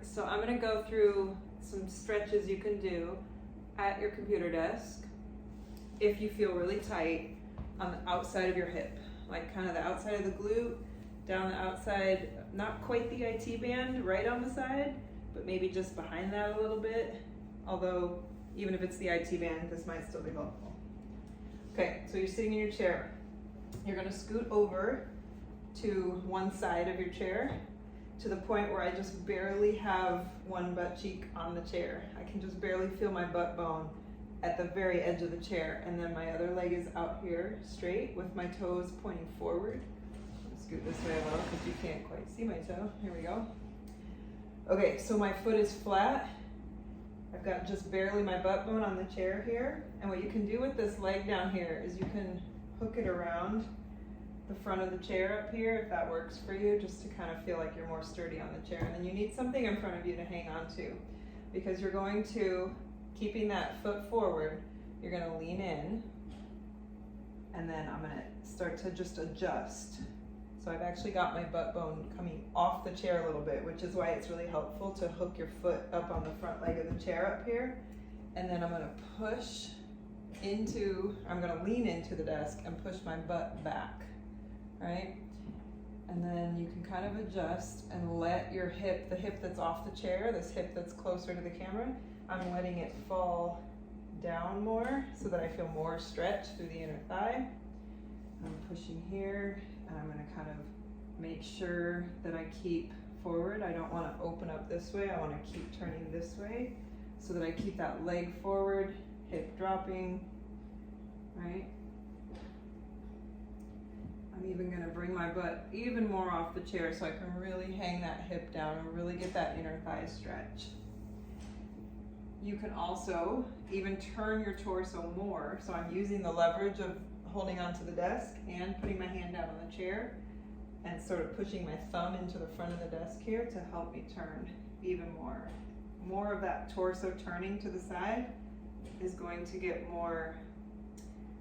so I'm gonna go through some stretches you can do at your computer desk if you feel really tight on the outside of your hip, like kind of the outside of the glute, down the outside, not quite the IT band, right on the side, but maybe just behind that a little bit. Although, even if it's the IT band, this might still be helpful. Okay, so you're sitting in your chair. You're gonna scoot over to one side of your chair to the point where I just barely have one butt cheek on the chair. I can just barely feel my butt bone at the very edge of the chair, and then my other leg is out here straight with my toes pointing forward. I'll scoot this way a little because you can't quite see my toe. Here we go. Okay, so my foot is flat. I've got just barely my butt bone on the chair here, and what you can do with this leg down here is you can hook it around the front of the chair up here, if that works for you, just to kind of feel like you're more sturdy on the chair. And then you need something in front of you to hang on to, because you're going to, keeping that foot forward, you're gonna lean in, and then I'm gonna start to just adjust. So I've actually got my butt bone coming off the chair a little bit, which is why it's really helpful to hook your foot up on the front leg of the chair up here. And then I'm gonna push into, I'm gonna lean into the desk and push my butt back. Right? And then you can kind of adjust and let your hip, the hip that's off the chair, this hip that's closer to the camera, I'm letting it fall down more so that I feel more stretch through the inner thigh. I'm pushing here, and I'm gonna kind of make sure that I keep forward. I don't wanna open up this way, I wanna keep turning this way so that I keep that leg forward, hip dropping, right? I'm even gonna bring my butt even more off the chair so I can really hang that hip down and really get that inner thigh stretch. You can also even turn your torso more. So I'm using the leverage of holding onto the desk and putting my hand down on the chair and sort of pushing my thumb into the front of the desk here to help me turn even more. More of that torso turning to the side is going to get more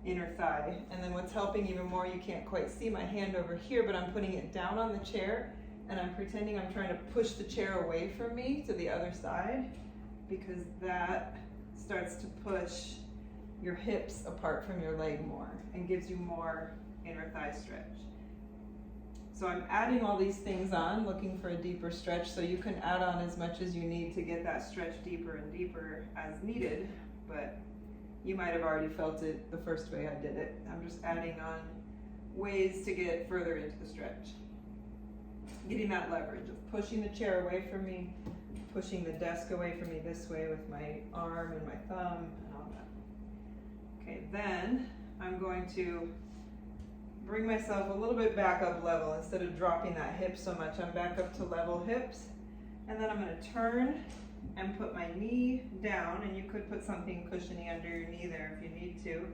inner thigh. And then what's helping even more, you can't quite see my hand over here, but I'm putting it down on the chair and I'm pretending I'm trying to push the chair away from me to the other side, because that starts to push your hips apart from your leg more and gives you more inner thigh stretch. So I'm adding all these things on, looking for a deeper stretch, so you can add on as much as you need to get that stretch deeper and deeper as needed, but you might have already felt it the first way I did it. I'm just adding on ways to get further into the stretch. Getting that leverage of pushing the chair away from me, pushing the desk away from me this way with my arm and my thumb and all that. Okay, then I'm going to bring myself a little bit back up level. Instead of dropping that hip so much, I'm back up to level hips. And then I'm gonna turn and put my knee down, and you could put something cushiony under your knee there if you need to,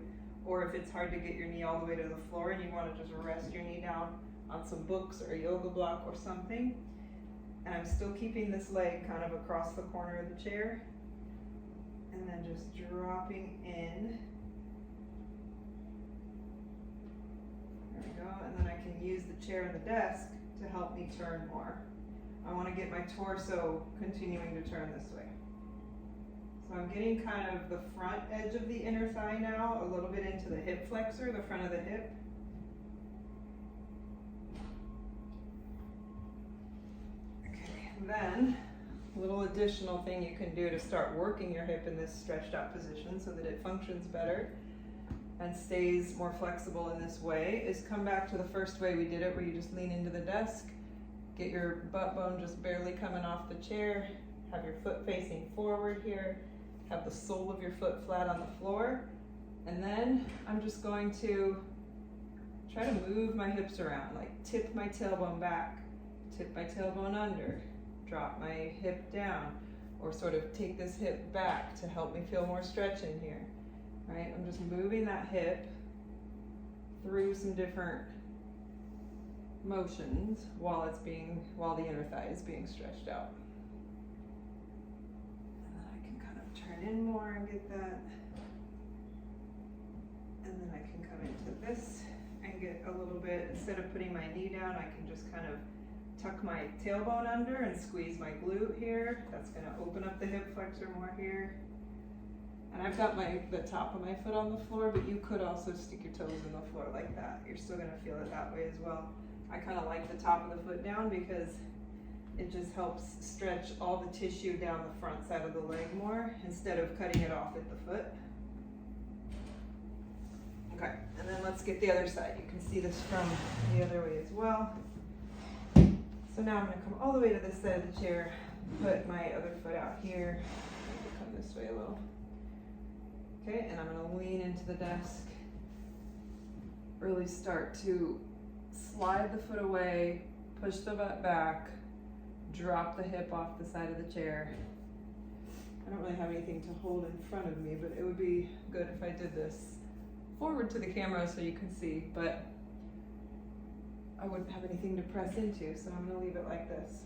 or if it's hard to get your knee all the way to the floor and you want to just rest your knee down on some books or a yoga block or something. And I'm still keeping this leg kind of across the corner of the chair, and then just dropping in. There we go, and then I can use the chair and the desk to help me turn more. I want to get my torso continuing to turn this way. So I'm getting kind of the front edge of the inner thigh now, a little bit into the hip flexor, the front of the hip. Okay, and then a little additional thing you can do to start working your hip in this stretched out position so that it functions better and stays more flexible in this way is come back to the first way we did it, where you just lean into the desk. Get your butt bone just barely coming off the chair, have your foot facing forward here, have the sole of your foot flat on the floor, and then I'm just going to try to move my hips around, like tip my tailbone back, tip my tailbone under, drop my hip down, or sort of take this hip back to help me feel more stretch in here, right? I'm just moving that hip through some different motions while the inner thigh is being stretched out. And then I can kind of turn in more and get that. And then I can come into this and get a little bit, instead of putting my knee down, I can just kind of tuck my tailbone under and squeeze my glute here. That's gonna open up the hip flexor more here. And I've got the top of my foot on the floor, but you could also stick your toes in the floor like that. You're still gonna feel it that way as well. I kind of like the top of the foot down because it just helps stretch all the tissue down the front side of the leg more instead of cutting it off at the foot. Okay, and then let's get the other side. You can see this from the other way as well. So now I'm gonna come all the way to this side of the chair, put my other foot out here, come this way a little. Okay, and I'm gonna lean into the desk, really start to slide the foot away, push the butt back, drop the hip off the side of the chair. I don't really have anything to hold in front of me, but it would be good if I did this forward to the camera so you can see, but I wouldn't have anything to press into, so I'm gonna leave it like this.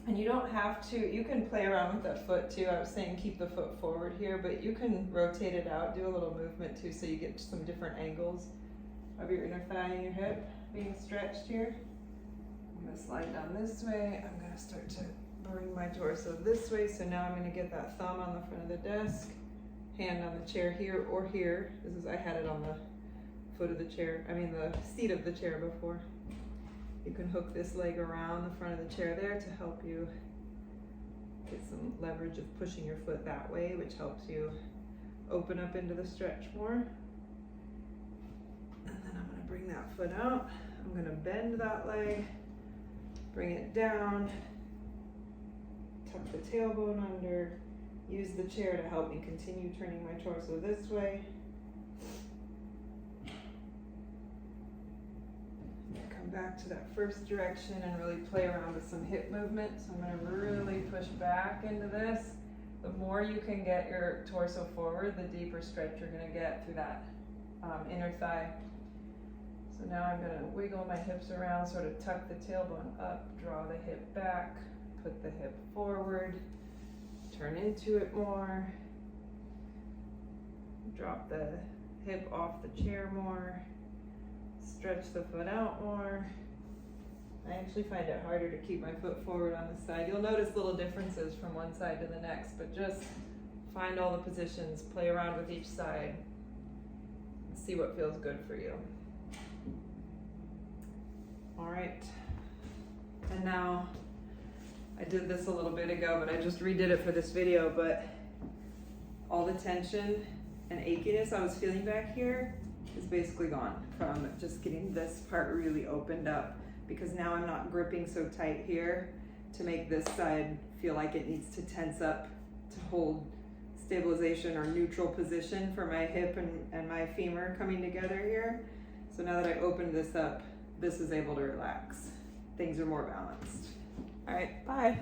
And you don't have to, you can play around with that foot too. I was saying keep the foot forward here, but you can rotate it out, do a little movement too so you get some different angles of your inner thigh and your hip being stretched here. I'm gonna slide down this way. I'm gonna start to bring my torso this way. So now I'm gonna get that thumb on the front of the desk, hand on the chair here or here. I had it on the foot of the chair, the seat of the chair before. You can hook this leg around the front of the chair there to help you get some leverage of pushing your foot that way, which helps you open up into the stretch more. And then I'm gonna bring that foot out. I'm gonna bend that leg, bring it down, tuck the tailbone under, use the chair to help me continue turning my torso this way. Back to that first direction and really play around with some hip movement. So I'm going to really push back into this. The more you can get your torso forward, the deeper stretch you're going to get through that inner thigh. So now I'm going to wiggle my hips around, sort of tuck the tailbone up, draw the hip back, put the hip forward, turn into it more, drop the hip off the chair more, stretch the foot out more. I actually find it harder to keep my foot forward on this side. You'll notice little differences from one side to the next, but just find all the positions, play around with each side, and see what feels good for you. All right, and now I did this a little bit ago, but I just redid it for this video, but all the tension and achiness I was feeling back here is basically gone from just getting this part really opened up, because now I'm not gripping so tight here to make this side feel like it needs to tense up to hold stabilization or neutral position for my hip and my femur coming together here. So now that I opened this up, this is able to relax. Things are more balanced. All right, bye.